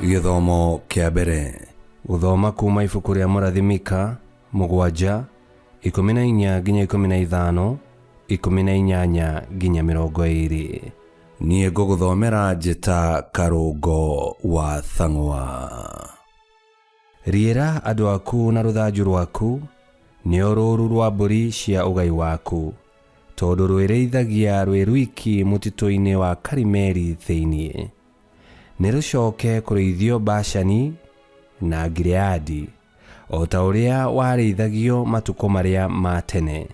Githomo kia mbere guthoma kuma ibuku ria mũrathi Mika 7:14 nginya 15, 18 nginya 20. Niĩ ngũgũthomera njĩta karũngo wa thang'wa. Riĩra andũ aku na rũthanju rwaku, nĩo rũũru rwa mbũri cia ũgai waku, tondũ rwĩrĩithagia rwĩ rwiki mũtitũ-inĩ wa Karimeli thĩinĩ. Nĩrũcoke kũrĩithio Bashani na Gileadi, o ta ũrĩa warĩithagio matukũ marĩa ma tene,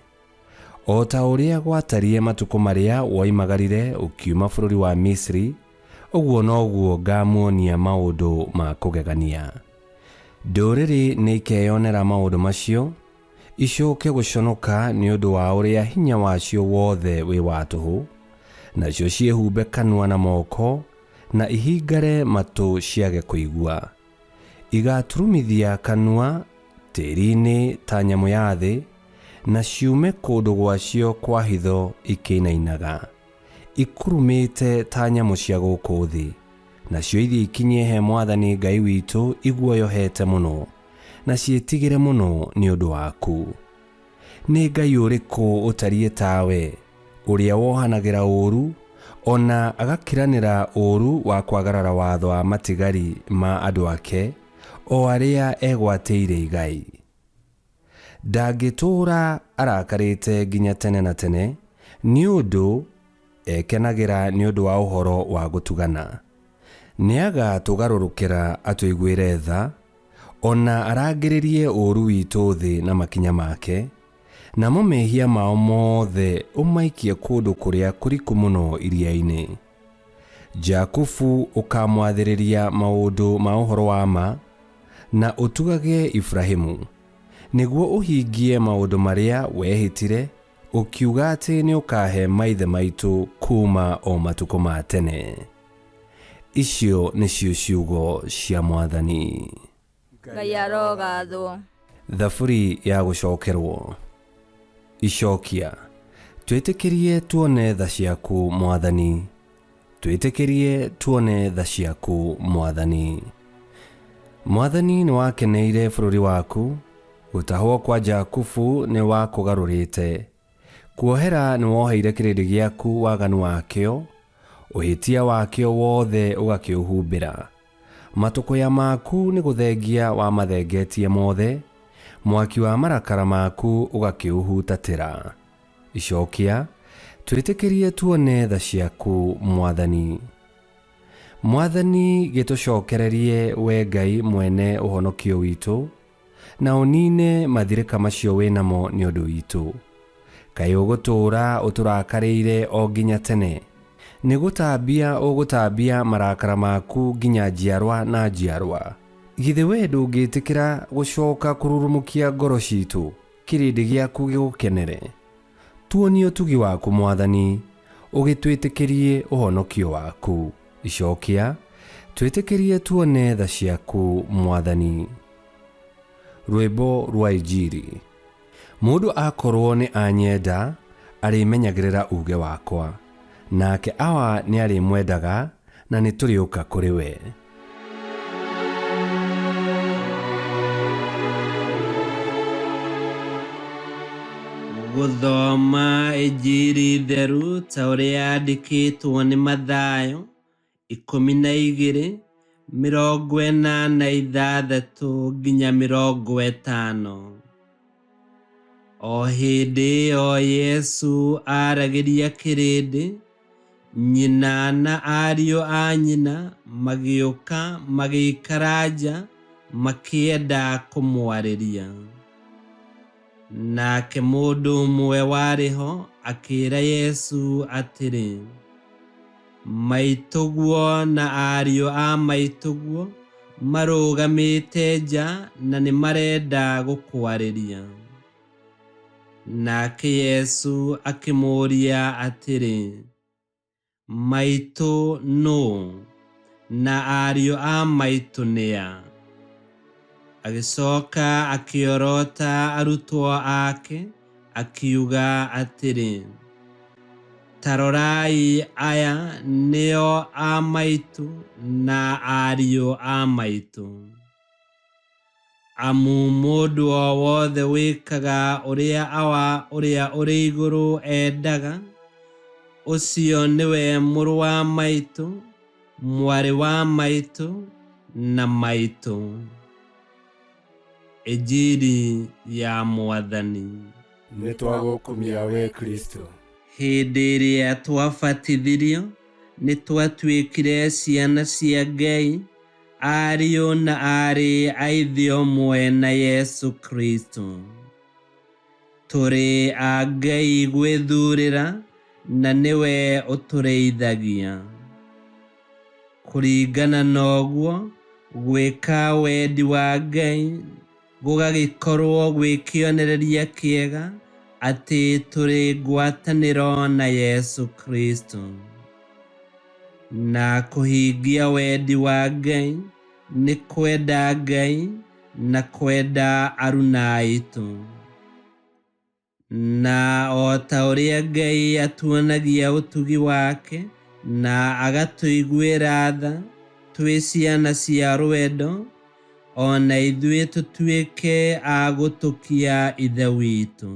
o ta ũrĩa gwatariĩ matukũ marĩa woimagarire ũkiuma bũrũri wa Misri, ũguo noguo ngamuonia maũndũ ma kũgegania. Ndũrĩrĩ nĩikeyonera maũndũ macio, icũke gũconoka nĩ ũndũ wa ũrĩa hinya wacio wothe wĩ wa tũhũ, nacio ciĩhumbe kanua na moko, na ihingare matũ ciage kũigua. Igaturumithia kanua tĩri-inĩ ta nyamũ ya thĩ, na ciume kũndũ gwacio kwa hitho ikĩinainaga, ikurumĩte ta nyamũ cia gũkũ thĩ, nacio ithiĩ ikinye he Mwathani Ngai witũ iguoyohete mũno, na ciĩtigĩre mũno nĩ ũndũ waku. Nĩ Ngai ũrĩkũ ũtariĩ tawe, ũrĩa wohanagĩra ũũru, ona agakiranĩra ũũru wa kwagarara watho wa matigari ma andũ ake, o arĩa egwatĩire igai. Ndangĩtũũra arakarĩte nginya tene na tene, nĩ ũndũ ekenagĩra nĩ ũndũ wa ũhoro wa gũtugana. Nĩagatũgarũrũkĩra atũiguĩre tha, ona arangĩrĩrie ũũru witũ thĩ na makinya make, namo mehia mao mothe ũmaikie kũndũ kũrĩa kũriku mũno iria-inĩ. Jakubu ũkamwathĩrĩria maũndũ ma ũhoro wa ma, na ũtugage Ibrahimu, nĩguo ũhingie maũndũ marĩa wehĩtire, ũkiuga atĩ nĩ ũkahe maithe maitũ kuma o matukũ ma tene. Icio nĩcio ciugo cia Mwathani. Ngai arogathwo. Thaburi ya gũcokerwo. Icokia. Twĩtĩkĩrie tuone tha ciaku Mwathani. Twĩtĩkĩrie tuone tha ciaku Mwathani. Mwathani nĩ wakeneire bũrũri waku, gũtahwo kwa Jakubu nĩ wakũgarũrĩte. Kuohera nĩ woheire kĩrĩndĩ gĩaku waganu wakĩo, ũhĩtia wakĩo wothe ũgakĩũhumbĩra. Matũkũya maku nĩ gũthengia wa mathengetie mothe, mwaki wa marakara maku ũgakĩũhutatĩra. Icokia. Twĩtĩkĩrie tuone tha ciaku Mwathani. Mwathani gĩtũcokererie we Ngai mwene ũhonokio witũ, na ũnine mathirĩka macio wĩnamo nĩ ũndũ witũ. Kaĩ ũgũtũũra ũtũrakarĩire o nginya tene? Nĩ gũtambia marakara maku nginya njiarwa na njiarwa. Githĩ we ndũngĩtĩkĩra gũcoka kũrurumũkia ngoro citũ, kĩrĩndĩ gĩaku gĩgũkenere? Tuonie ũtugi waku Mwathani, ũgĩtwĩtĩkĩrie ũhonokio waku. Icokia. Twĩtĩkĩrie tuone tha ciaku Mwathani. Rwĩmbo rwa Injiri. Mũndũ akorwo nĩ anyenda, arĩmenyagĩrĩra uge wakwa, nake awa nĩ arĩmwendaga, na nĩ tũrĩũka kũrĩ we. Gũthoma Injiri theru ta ũrĩa yandĩkĩtwo nĩ Mathayo 12:46 nginya 50. O hĩndĩ ĩyo Yesu aragĩria kĩrĩndĩ, nyina na ariũ a nyina magĩũka magĩikara nja makĩenda kũmwarĩria. Nake mũndũ ũmwe warĩ ho akĩĩra Yesu atĩrĩ, maitũguo na ariũ a maitũguo marũgamĩte nja na nĩ marenda gũkwarĩria. Nake Yesu akĩmũũria atĩrĩ, maitũ nũ, na ariũ a maitũ nĩa? Agĩcoka akĩorota arutwo ake, akiuga atĩrĩ, tarorai aya nĩo a maitũ na ariũ a maitũ. Amu mũndũ o wothe wĩkaga ũrĩa ũrĩ igũrũ endaga, ũcio nĩwe mũrũ wa maitũ, mwarĩ wa maitũ na maitũ. Injili ya Mwathani. Nĩtwagũkumia we Kristo. Hĩndĩ ĩrĩa twabatithirio nĩtwatuĩkire ciana cia Ngai, ariũ na arĩ a ithe ũmwe na Yesu Kristo. Tũrĩ a Ngai gwĩthurĩra na nĩwe ũtũrĩithagia. Kũringana noguo, gwĩka wendi wa Ngai gũgagĩkorwo gwĩ kĩonereria kĩega atĩ tũrĩ ngwatanĩro na Yesu Kristo. Na kũhingia wendi wa Ngai nĩ kwenda Ngai na kwenda aruna aitũ. Na o ta ũrĩa Ngai atuonagia ũtugi wake na agatũiguĩra tha twĩ ciana cia rwendo, ona ithuĩ tũtuĩke a gũtũkia ithe witũ.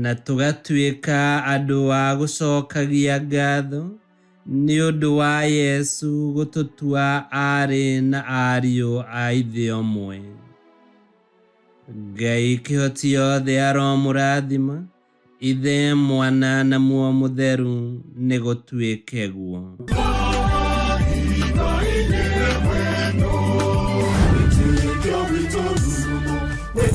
Na tũgatuĩka andũ a gũcokagia ngatho nĩ ũndũ wa Yesu gũtũtua arĩ na ariũ a ithe ũmwe. Ngai kĩhoti yothe aromũrathima, ithe, mwana na muoyo mũtheru nĩ gũtuĩke guo.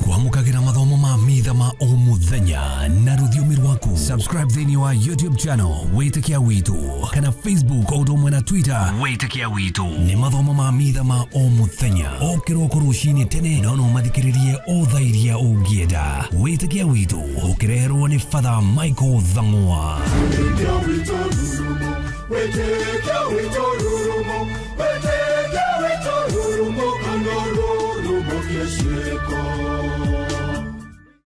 Kwamũkagĩra mathomo ma Mitha ma o mũthenya na rũthiomi rwaku. Subscribe thĩinĩ wa YouTube channel Witikia Witu, kana Facebook o ũndũ ũmwe na Twitter Witikia Witu. Nĩ mathomo ma Mitha ma o mũthenya, o kĩroko rũcinĩ tene, no mathikĩrĩrie o thaa iria ũngĩenda. Witikia Witu ũkĩreherwo nĩ Father Michael Thang'wa. Witikia Witu,